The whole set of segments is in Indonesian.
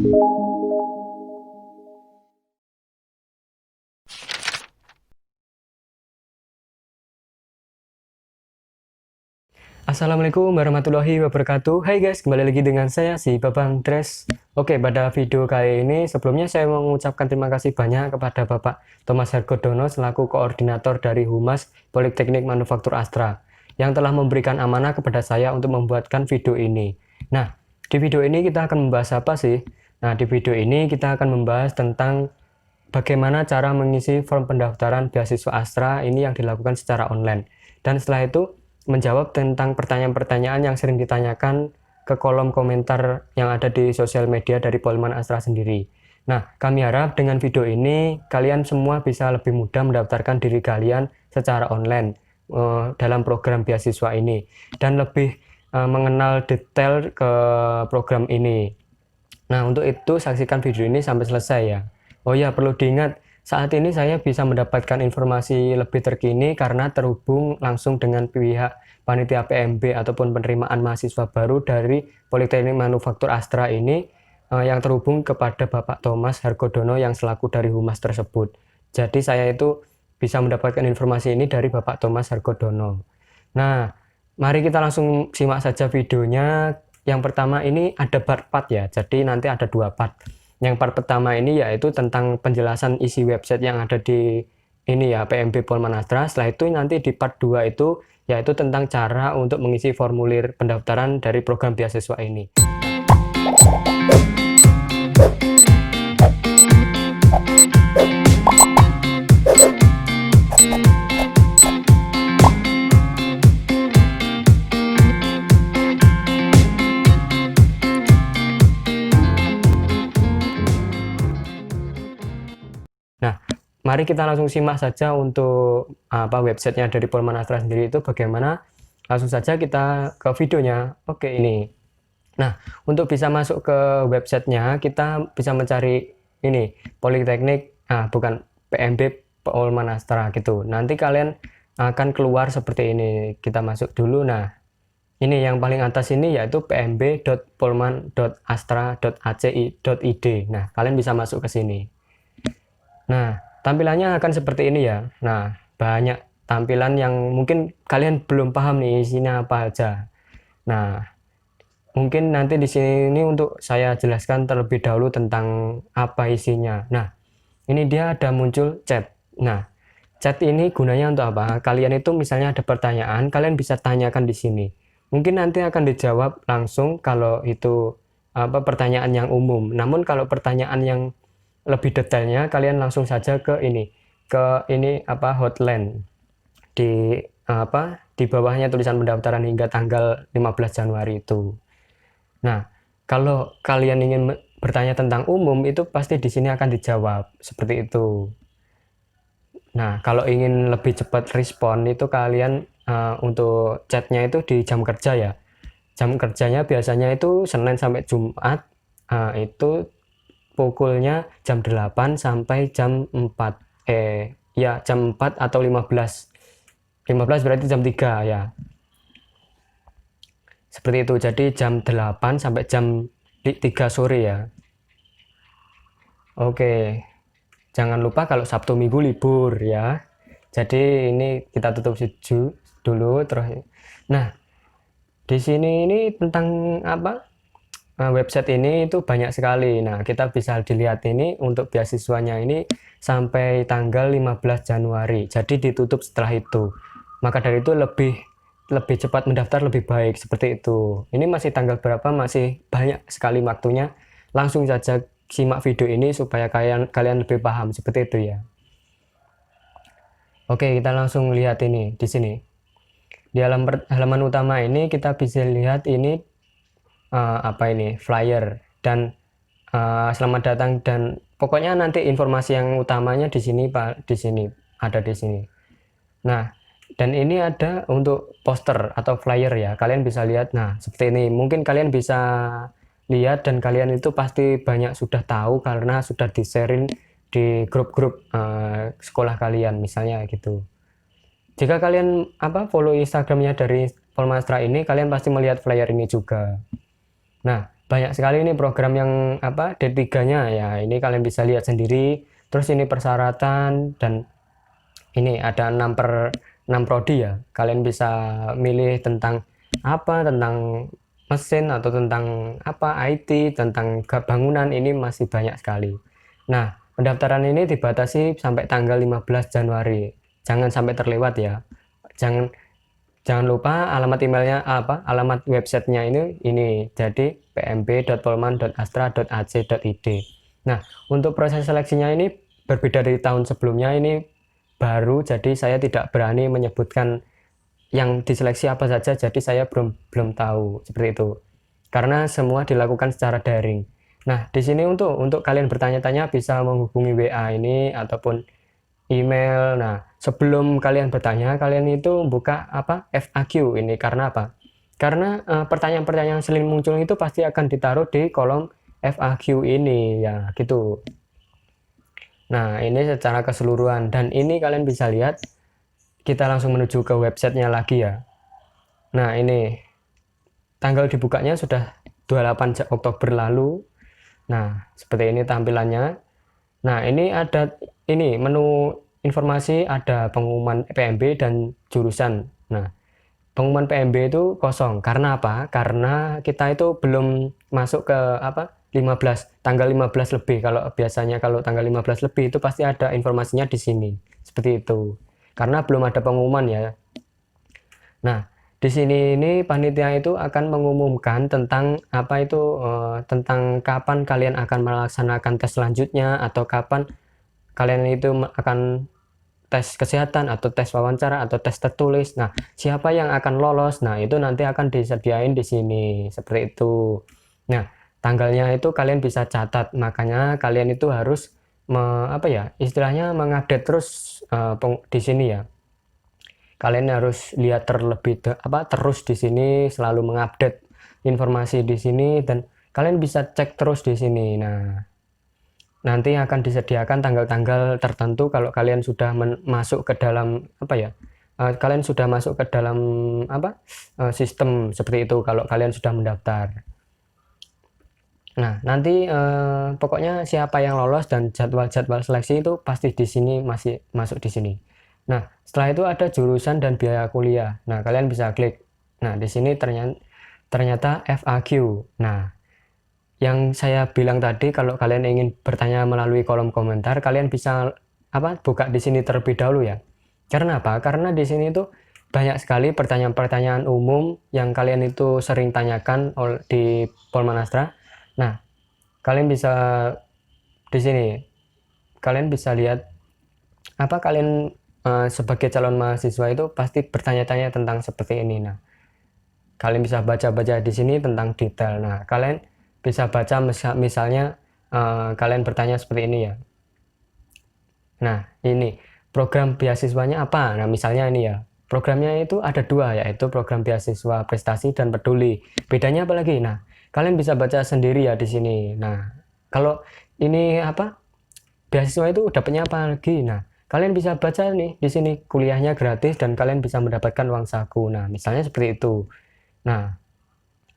Assalamualaikum warahmatullahi wabarakatuh. Hai guys, kembali lagi dengan saya si Babang Dres. Oke, pada video kali ini sebelumnya saya mau mengucapkan terima kasih banyak kepada Bapak Thomas Hargodono selaku koordinator dari Humas Politeknik Manufaktur Astra yang telah memberikan amanah kepada saya untuk membuatkan video ini. Nah, di video ini kita akan membahas apa sih? Nah, di video ini kita akan membahas tentang bagaimana cara mengisi form pendaftaran beasiswa Astra ini yang dilakukan secara online. Dan setelah itu menjawab tentang pertanyaan-pertanyaan yang sering ditanyakan ke kolom komentar yang ada di sosial media dari Polman Astra sendiri. Nah, kami harap dengan video ini kalian semua bisa lebih mudah mendaftarkan diri kalian secara online dalam program beasiswa ini dan lebih mengenal detail ke program ini. Nah, untuk itu saksikan video ini sampai selesai ya. Oh ya, perlu diingat, saat ini saya bisa mendapatkan informasi lebih terkini karena terhubung langsung dengan pihak panitia PMB ataupun penerimaan mahasiswa baru dari Politeknik Manufaktur Astra ini yang terhubung kepada Bapak Thomas Hargodono yang selaku dari Humas tersebut. Jadi saya itu bisa mendapatkan informasi ini dari Bapak Thomas Hargodono. Nah, mari kita langsung simak saja videonya. Yang pertama ini ada part ya, jadi nanti ada 2 part. Yang part pertama ini yaitu tentang penjelasan isi website yang ada di ini ya, PMB Polman Astra. Setelah itu nanti di part 2 itu yaitu tentang cara untuk mengisi formulir pendaftaran dari program beasiswa ini. Nah, mari kita langsung simak saja untuk websitenya dari Polman Astra sendiri itu bagaimana. Langsung saja kita ke videonya. Oke, ini. Nah, untuk bisa masuk ke websitenya, kita bisa mencari ini Politeknik, bukan PMB Polman Astra gitu. Nanti kalian akan keluar seperti ini. Kita masuk dulu. Nah, ini yang paling atas ini yaitu pmb.polman.astra.aci.id. Nah, kalian bisa masuk ke sini. Nah, tampilannya akan seperti ini ya. Nah, banyak tampilan yang mungkin kalian belum paham nih isinya apa aja. Nah, mungkin nanti di sini untuk saya jelaskan terlebih dahulu tentang apa isinya. Nah, ini dia ada muncul chat. Nah, chat ini gunanya untuk apa? Kalian itu misalnya ada pertanyaan, kalian bisa tanyakan di sini. Mungkin nanti akan dijawab langsung kalau itu pertanyaan yang umum. Namun kalau pertanyaan yang lebih detailnya kalian langsung saja ke ini hotline di bawahnya tulisan pendaftaran hingga tanggal 15 Januari itu. Nah, kalau kalian ingin bertanya tentang umum itu pasti di sini akan dijawab seperti itu. Nah, kalau ingin lebih cepat respon itu kalian untuk chatnya itu di jam kerja ya. Jam kerjanya biasanya itu Senin sampai Jumat, itu pukulnya jam 8 sampai jam 4. Jam 4 atau 15. 15 berarti jam 3 ya. Seperti itu. Jadi jam 8 sampai jam 3 sore ya. Oke. Jangan lupa kalau Sabtu Minggu libur ya. Jadi ini kita tutup dulu terus. Nah, di sini ini tentang website ini itu banyak sekali. Nah, kita bisa dilihat ini untuk beasiswanya ini sampai tanggal 15 Januari. Jadi ditutup setelah itu. Maka dari itu lebih cepat mendaftar lebih baik seperti itu. Ini masih tanggal berapa? Masih banyak sekali waktunya. Langsung saja simak video ini supaya kalian lebih paham seperti itu ya. Oke, kita langsung lihat ini di sini. Di halaman utama ini kita bisa lihat ini flyer dan selamat datang dan pokoknya nanti informasi yang utamanya di sini Pak, ada di sini. Nah, dan ini ada untuk poster atau flyer ya, kalian bisa lihat. Nah, seperti ini mungkin kalian bisa lihat dan kalian itu pasti banyak sudah tahu karena sudah di-sharing di grup-grup sekolah kalian misalnya gitu. Jika kalian follow Instagramnya dari Polman Astra ini, kalian pasti melihat flyer ini juga. Nah, banyak sekali ini program yang D3-nya ya. Ini kalian bisa lihat sendiri. Terus ini persyaratan dan ini ada 6/6 prodi ya. Kalian bisa milih tentang tentang mesin atau tentang IT, tentang bangunan, ini masih banyak sekali. Nah, pendaftaran ini dibatasi sampai tanggal 15 Januari. Jangan sampai terlewat ya. Jangan jangan lupa alamat emailnya alamat websitenya ini jadi pmb.polman.astra.ac.id. Nah, untuk proses seleksinya ini berbeda dari tahun sebelumnya, ini baru, jadi saya tidak berani menyebutkan yang diseleksi apa saja, jadi saya belum tahu seperti itu karena semua dilakukan secara daring. Nah, di sini untuk kalian bertanya-tanya bisa menghubungi WA ini ataupun email. Nah, sebelum kalian bertanya, kalian itu buka FAQ ini. Karena apa? Karena pertanyaan-pertanyaan yang sering muncul itu pasti akan ditaruh di kolom FAQ ini ya, gitu. Nah, ini secara keseluruhan, dan ini kalian bisa lihat, kita langsung menuju ke websitenya lagi ya. Nah, ini tanggal dibukanya sudah 28 Oktober lalu. Nah, seperti ini tampilannya. Nah, ini ada menu informasi, ada pengumuman PMB dan jurusan. Nah, pengumuman PMB itu kosong. Karena apa? Karena kita itu belum masuk ke 15, tanggal 15 lebih. Kalau biasanya kalau tanggal 15 lebih itu pasti ada informasinya di sini. Seperti itu. Karena belum ada pengumuman ya. Nah, di sini ini panitia itu akan mengumumkan tentang tentang kapan kalian akan melaksanakan tes selanjutnya, atau kapan kalian itu akan tes kesehatan atau tes wawancara atau tes tertulis. Nah, siapa yang akan lolos? Nah, itu nanti akan disediain di sini seperti itu. Nah, tanggalnya itu kalian bisa catat. Makanya kalian itu harus istilahnya mengupdate terus di sini ya. Kalian harus lihat terus di sini, selalu mengupdate informasi di sini, dan kalian bisa cek terus di sini. Nah, nanti akan disediakan tanggal-tanggal tertentu kalau kalian sudah masuk ke dalam kalian sudah masuk ke dalam sistem seperti itu kalau kalian sudah mendaftar. Nah, nanti pokoknya siapa yang lolos dan jadwal-jadwal seleksi itu pasti di sini, masih masuk di sini. Nah, setelah itu ada jurusan dan biaya kuliah. Nah, kalian bisa klik. Nah, di sini ternyata FAQ. Nah, yang saya bilang tadi, kalau kalian ingin bertanya melalui kolom komentar, kalian bisa buka di sini terlebih dahulu ya. Karena apa? Karena di sini tuh banyak sekali pertanyaan-pertanyaan umum yang kalian itu sering tanyakan di Polman Astra. Nah, kalian bisa di sini, kalian bisa lihat kalian sebagai calon mahasiswa itu pasti bertanya-tanya tentang seperti ini. Nah, kalian bisa baca-baca di sini tentang detail. Nah, kalian bisa baca misalnya kalian bertanya seperti ini ya. Nah, ini program beasiswanya apa? Nah, misalnya ini ya. Programnya itu ada dua, yaitu program beasiswa prestasi dan peduli. Bedanya apa lagi? Nah, kalian bisa baca sendiri ya di sini. Nah, kalau ini beasiswa itu dapatnya apa lagi? Nah, kalian bisa baca nih di sini, kuliahnya gratis dan kalian bisa mendapatkan uang saku. Nah, misalnya seperti itu. Nah,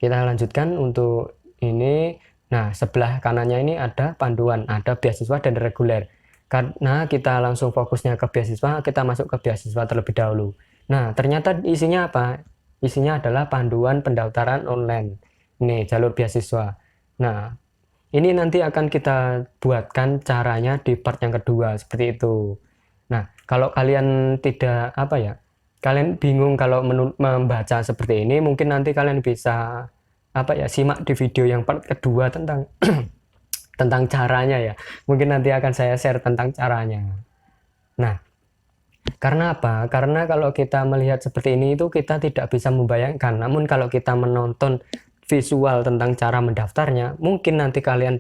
kita lanjutkan untuk ini. Nah, sebelah kanannya ini ada panduan, ada beasiswa dan reguler. Karena kita langsung fokusnya ke beasiswa, kita masuk ke beasiswa terlebih dahulu. Nah, ternyata isinya apa? Isinya adalah panduan pendaftaran online. Ini jalur beasiswa. Nah, ini nanti akan kita buatkan caranya di part yang kedua, seperti itu. Nah, kalau kalian tidak kalian bingung kalau membaca seperti ini, mungkin nanti kalian bisa simak di video yang part kedua tentang tentang caranya ya. Mungkin nanti akan saya share tentang caranya. Nah, karena apa? Karena kalau kita melihat seperti ini itu kita tidak bisa membayangkan. Namun kalau kita menonton visual tentang cara mendaftarnya, mungkin nanti kalian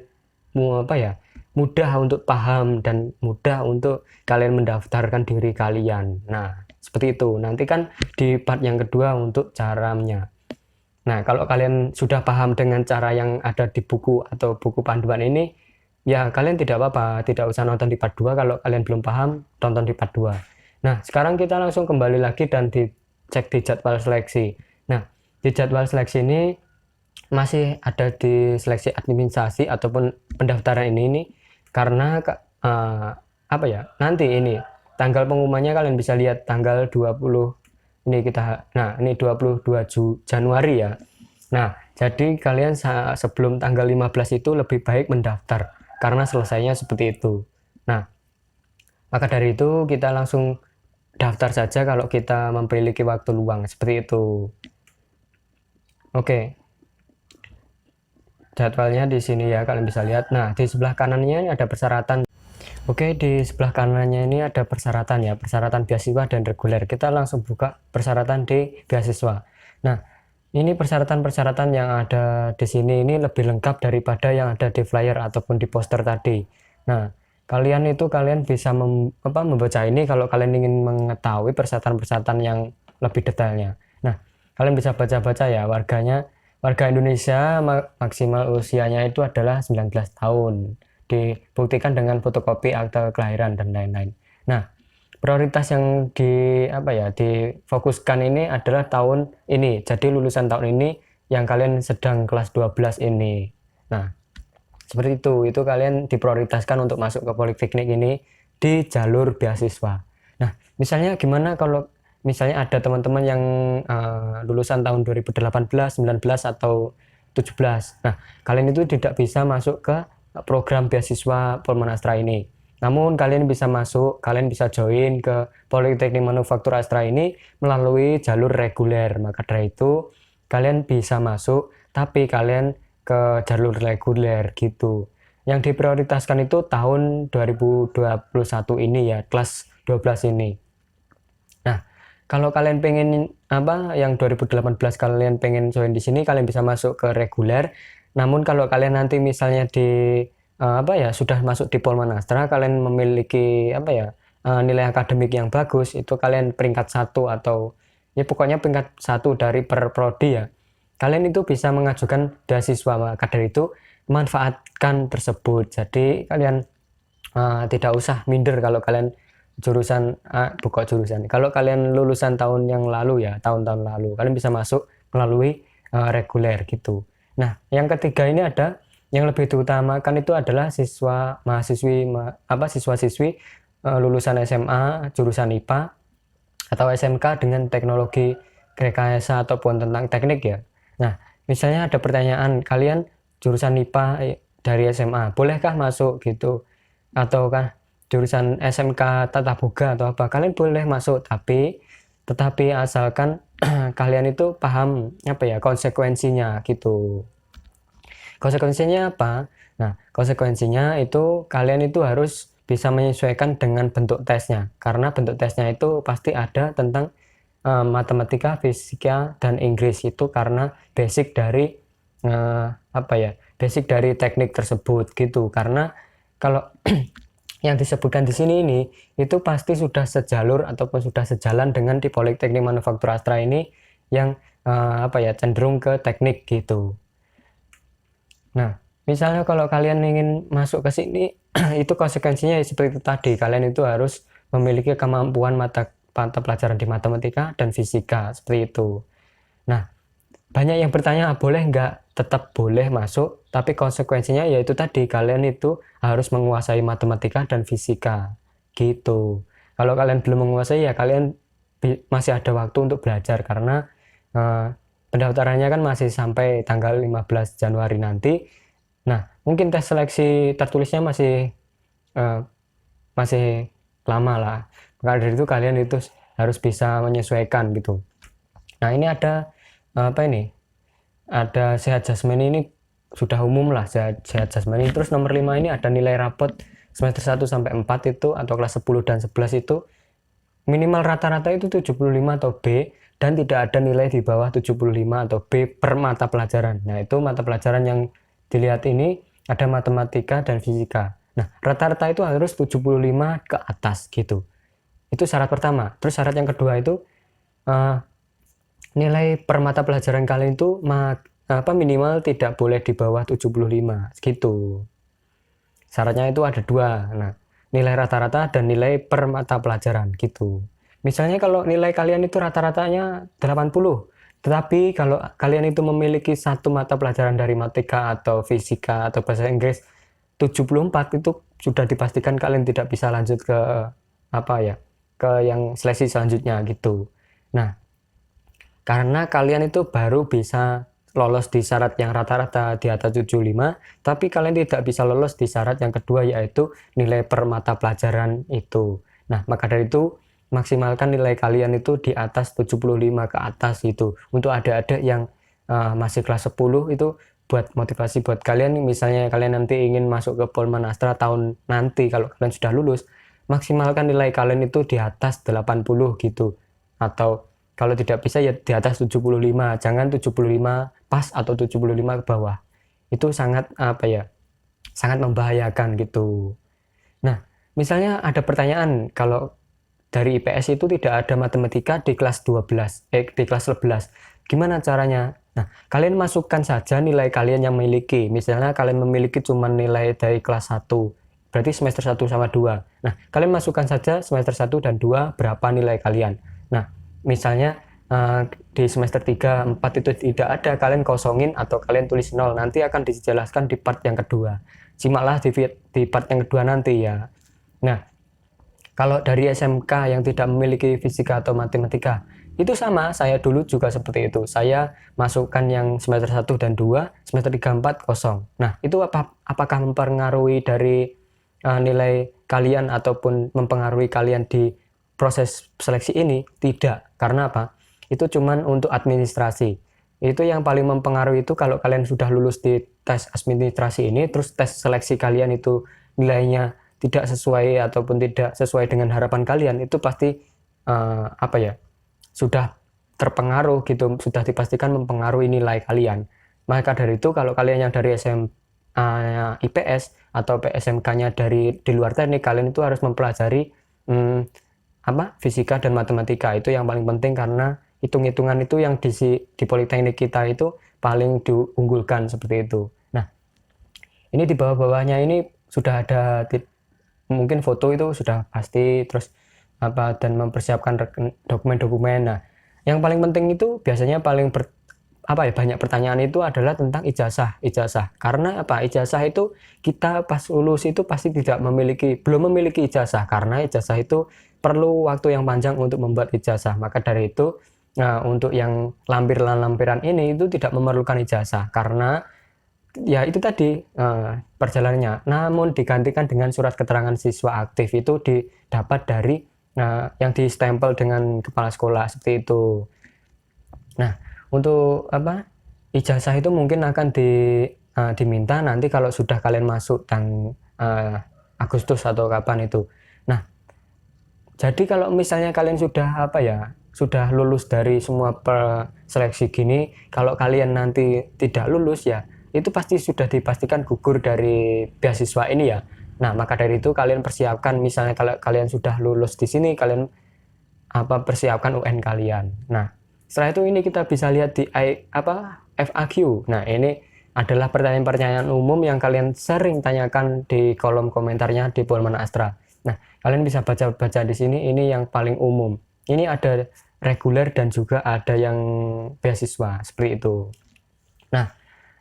mudah untuk paham dan mudah untuk kalian mendaftarkan diri kalian. Nah, seperti itu. Nanti kan di part yang kedua untuk caranya. Nah, kalau kalian sudah paham dengan cara yang ada di buku atau buku panduan ini, ya kalian tidak apa-apa, tidak usah nonton di part 2. Kalau kalian belum paham, tonton di part 2. Nah, sekarang kita langsung kembali lagi dan dicek di jadwal seleksi. Nah, di jadwal seleksi ini masih ada di seleksi administrasi ataupun pendaftaran ini karena apa ya, nanti ini tanggal pengumumannya kalian bisa lihat tanggal 20 ini ini 22 Januari ya. Nah, jadi kalian sebelum tanggal 15 itu lebih baik mendaftar karena selesainya seperti itu. Nah, maka dari itu kita langsung daftar saja kalau kita memiliki waktu luang seperti itu. Oke. Jadwalnya di sini ya, kalian bisa lihat. Nah, di sebelah kanannya ini ada persyaratan. Oke, di sebelah kanannya ini ada persyaratan ya, persyaratan beasiswa dan reguler. Kita langsung buka persyaratan di beasiswa. Nah, ini persyaratan-persyaratan yang ada di sini ini lebih lengkap daripada yang ada di flyer ataupun di poster tadi. Nah, kalian bisa membaca ini kalau kalian ingin mengetahui persyaratan-persyaratan yang lebih detailnya. Nah, kalian bisa baca-baca ya, warga Indonesia maksimal usianya itu adalah 19 tahun. Dibuktikan dengan fotokopi akte kelahiran dan lain-lain. Nah, prioritas yang difokuskan ini adalah tahun ini. Jadi lulusan tahun ini yang kalian sedang kelas 12 ini. Nah, seperti itu. Itu kalian diprioritaskan untuk masuk ke Politeknik ini di jalur beasiswa. Nah, misalnya gimana kalau misalnya ada teman-teman yang lulusan tahun 2018, 19 atau 17. Nah, kalian itu tidak bisa masuk ke program beasiswa Polman Astra ini. Namun kalian bisa join ke Politeknik Manufaktur Astra ini melalui jalur reguler. Maka dari itu kalian bisa masuk, tapi kalian ke jalur reguler gitu. Yang diprioritaskan itu tahun 2021 ini ya, kelas 12 ini. Nah, kalau kalian pengen yang 2018 kalian pengen join di sini, kalian bisa masuk ke reguler. Namun kalau kalian nanti misalnya sudah masuk di Polman Astra, kalian memiliki nilai akademik yang bagus, itu kalian peringkat 1 atau ya pokoknya peringkat 1 dari per prodi ya. Kalian itu bisa mengajukan beasiswa, maka dari itu manfaatkan tersebut. Jadi kalian tidak usah minder kalau kalian kalau kalian lulusan tahun yang lalu ya, tahun-tahun lalu, kalian bisa masuk melalui reguler gitu. Nah, yang ketiga ini ada yang lebih diutamakan itu adalah siswa-siswi lulusan SMA jurusan IPA atau SMK dengan teknologi rekayasa ataupun tentang teknik ya. Nah, misalnya ada pertanyaan, kalian jurusan IPA dari SMA, bolehkah masuk gitu? Ataukah jurusan SMK Tata Boga atau apa, kalian boleh masuk, tetapi asalkan kalian itu paham konsekuensinya gitu. Konsekuensinya apa? Nah, konsekuensinya itu kalian itu harus bisa menyesuaikan dengan bentuk tesnya, karena bentuk tesnya itu pasti ada tentang matematika, fisika, dan Inggris. Itu karena basic dari basic dari teknik tersebut gitu. Karena kalau yang disebutkan di sini ini itu pasti sudah sejalur ataupun sudah sejalan dengan di Politeknik Manufaktur Astra ini yang cenderung ke teknik gitu. Nah, misalnya kalau kalian ingin masuk ke sini itu konsekuensinya seperti itu tadi, kalian itu harus memiliki kemampuan mata pelajaran di matematika dan fisika seperti itu. Nah, banyak yang bertanya boleh nggak? Tetap boleh masuk, tapi konsekuensinya yaitu tadi, kalian itu harus menguasai matematika dan fisika gitu. Kalau kalian belum menguasai ya kalian masih ada waktu untuk belajar, karena pendaftarannya kan masih sampai tanggal 15 Januari nanti. Nah, mungkin tes seleksi tertulisnya masih lama lah. Maka dari itu kalian itu harus bisa menyesuaikan gitu. Nah, ini ada ada sehat jasmani, ini sudah umum lah sehat jasmani. Terus nomor 5 ini ada nilai rapot semester 1 sampai 4 itu, atau kelas 10 dan 11 itu minimal rata-rata itu 75 atau B, dan tidak ada nilai di bawah 75 atau B per mata pelajaran. Nah, itu mata pelajaran yang dilihat ini ada matematika dan fisika. Nah, rata-rata itu harus 75 ke atas gitu. Itu syarat pertama. Terus syarat yang kedua itu nilai per mata pelajaran kalian itu minimal tidak boleh di bawah 75 gitu. Syaratnya itu ada 2. Nah, nilai rata-rata dan nilai per mata pelajaran gitu. Misalnya kalau nilai kalian itu rata-ratanya 80, Tetapi kalau kalian itu memiliki satu mata pelajaran dari matematika atau fisika atau bahasa Inggris 74, itu sudah dipastikan kalian tidak bisa lanjut ke apa ya, ke yang seleksi selanjutnya gitu. Nah, karena kalian itu baru bisa lolos di syarat yang rata-rata di atas 75, tapi kalian tidak bisa lolos di syarat yang kedua, yaitu nilai per mata pelajaran itu. Nah, maka dari itu maksimalkan nilai kalian itu di atas 75 ke atas itu. Untuk adik-adik yang masih kelas 10 itu buat motivasi buat kalian, misalnya kalian nanti ingin masuk ke Polman Astra tahun nanti kalau kalian sudah lulus, maksimalkan nilai kalian itu di atas 80 gitu. Atau kalau tidak bisa ya di atas 75, jangan 75 pas atau 75 ke bawah. Itu sangat apa ya? Sangat membahayakan gitu. Nah, misalnya ada pertanyaan, kalau dari IPS itu tidak ada matematika di kelas 12, di kelas 11. Gimana caranya? Nah, kalian masukkan saja nilai kalian yang memiliki. Misalnya kalian memiliki cuma nilai dari kelas 1, berarti semester 1 sama 2. Nah, kalian masukkan saja semester 1 dan 2 berapa nilai kalian. Nah, misalnya di semester 3, 4 itu tidak ada, kalian kosongin atau kalian tulis 0. Nanti akan dijelaskan di part yang kedua. Simaklah di part yang kedua nanti ya. Nah, kalau dari SMK yang tidak memiliki fisika atau matematika, itu sama, saya dulu juga seperti itu. Saya masukkan yang semester 1 dan 2, semester 3, 4 kosong. Nah, itu apakah mempengaruhi dari nilai kalian ataupun mempengaruhi kalian di proses seleksi ini? Tidak. Karena apa? Itu cuman untuk administrasi. Itu yang paling mempengaruhi itu kalau kalian sudah lulus di tes administrasi ini, terus tes seleksi kalian itu nilainya tidak sesuai ataupun tidak sesuai dengan harapan kalian, itu pasti apa ya, sudah terpengaruh gitu, sudah dipastikan mempengaruhi nilai kalian. Maka dari itu kalau kalian yang dari IPS atau PSMK-nya dari di luar teknik, kalian itu harus mempelajari fisika dan matematika. Itu yang paling penting, karena hitung-hitungan itu yang di Politeknik kita itu paling diunggulkan seperti itu. Nah, ini di bawah-bawahnya ini sudah ada mungkin foto, itu sudah pasti, terus dan mempersiapkan dokumen-dokumen. Nah, yang paling penting itu biasanya banyak pertanyaan itu adalah tentang ijazah. Karena apa? Ijazah itu kita pas lulus itu pasti belum memiliki ijazah, karena ijazah itu perlu waktu yang panjang untuk membuat ijazah. Maka dari itu, untuk yang lampiran-lampiran ini itu tidak memerlukan ijazah, karena ya itu tadi perjalanannya. Namun digantikan dengan surat keterangan siswa aktif, itu didapat dari yang distempel dengan kepala sekolah seperti itu. Nah, untuk ijazah itu mungkin akan diminta nanti kalau sudah kalian masuk Agustus atau kapan itu. Nah, jadi kalau misalnya kalian sudah lulus dari semua seleksi gini, kalau kalian nanti tidak lulus ya, itu pasti sudah dipastikan gugur dari beasiswa ini ya. Nah, maka dari itu kalian persiapkan, misalnya kalau kalian sudah lulus di sini, kalian persiapkan UN kalian. Nah, setelah itu ini kita bisa lihat di FAQ. Nah, ini adalah pertanyaan-pertanyaan umum yang kalian sering tanyakan di kolom komentarnya di Polman Astra. Nah, kalian bisa baca-baca di sini, ini yang paling umum. Ini ada reguler dan juga ada yang beasiswa, seperti itu. Nah,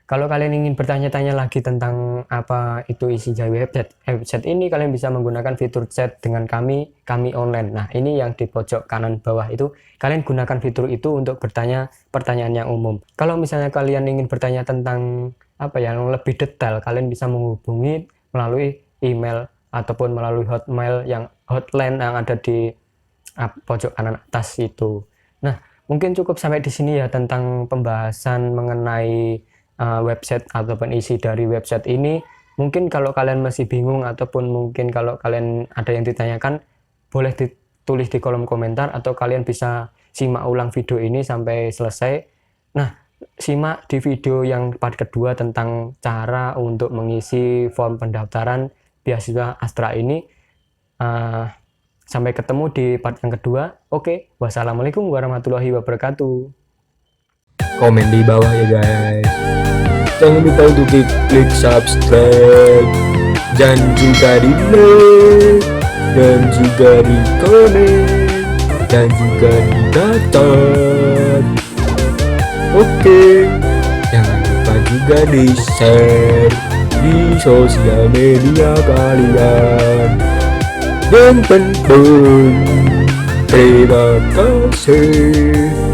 kalau kalian ingin bertanya-tanya lagi tentang apa itu isi dari website ini, kalian bisa menggunakan fitur chat dengan kami online. Nah, ini yang di pojok kanan bawah itu, kalian gunakan fitur itu untuk bertanya pertanyaan yang umum. Kalau misalnya kalian ingin bertanya tentang yang lebih detail, kalian bisa menghubungi melalui email ataupun melalui hotline yang ada di pojok kanan atas itu. Nah, mungkin cukup sampai di sini ya tentang pembahasan mengenai website ataupun isi dari website ini. Mungkin kalau kalian masih bingung ataupun mungkin kalau kalian ada yang ditanyakan, boleh ditulis di kolom komentar atau kalian bisa simak ulang video ini sampai selesai. Nah, simak di video yang part kedua tentang cara untuk mengisi form pendaftaran beasiswa Astra ini. Sampai ketemu di part yang kedua. Oke, wassalamualaikum warahmatullahi wabarakatuh. Komen di bawah ya guys. Jangan lupa untuk klik subscribe dan juga di like dan juga di komen dan juga di catat. Oke, jangan lupa juga di share di sosial media kalian. Dan penting terima kasih.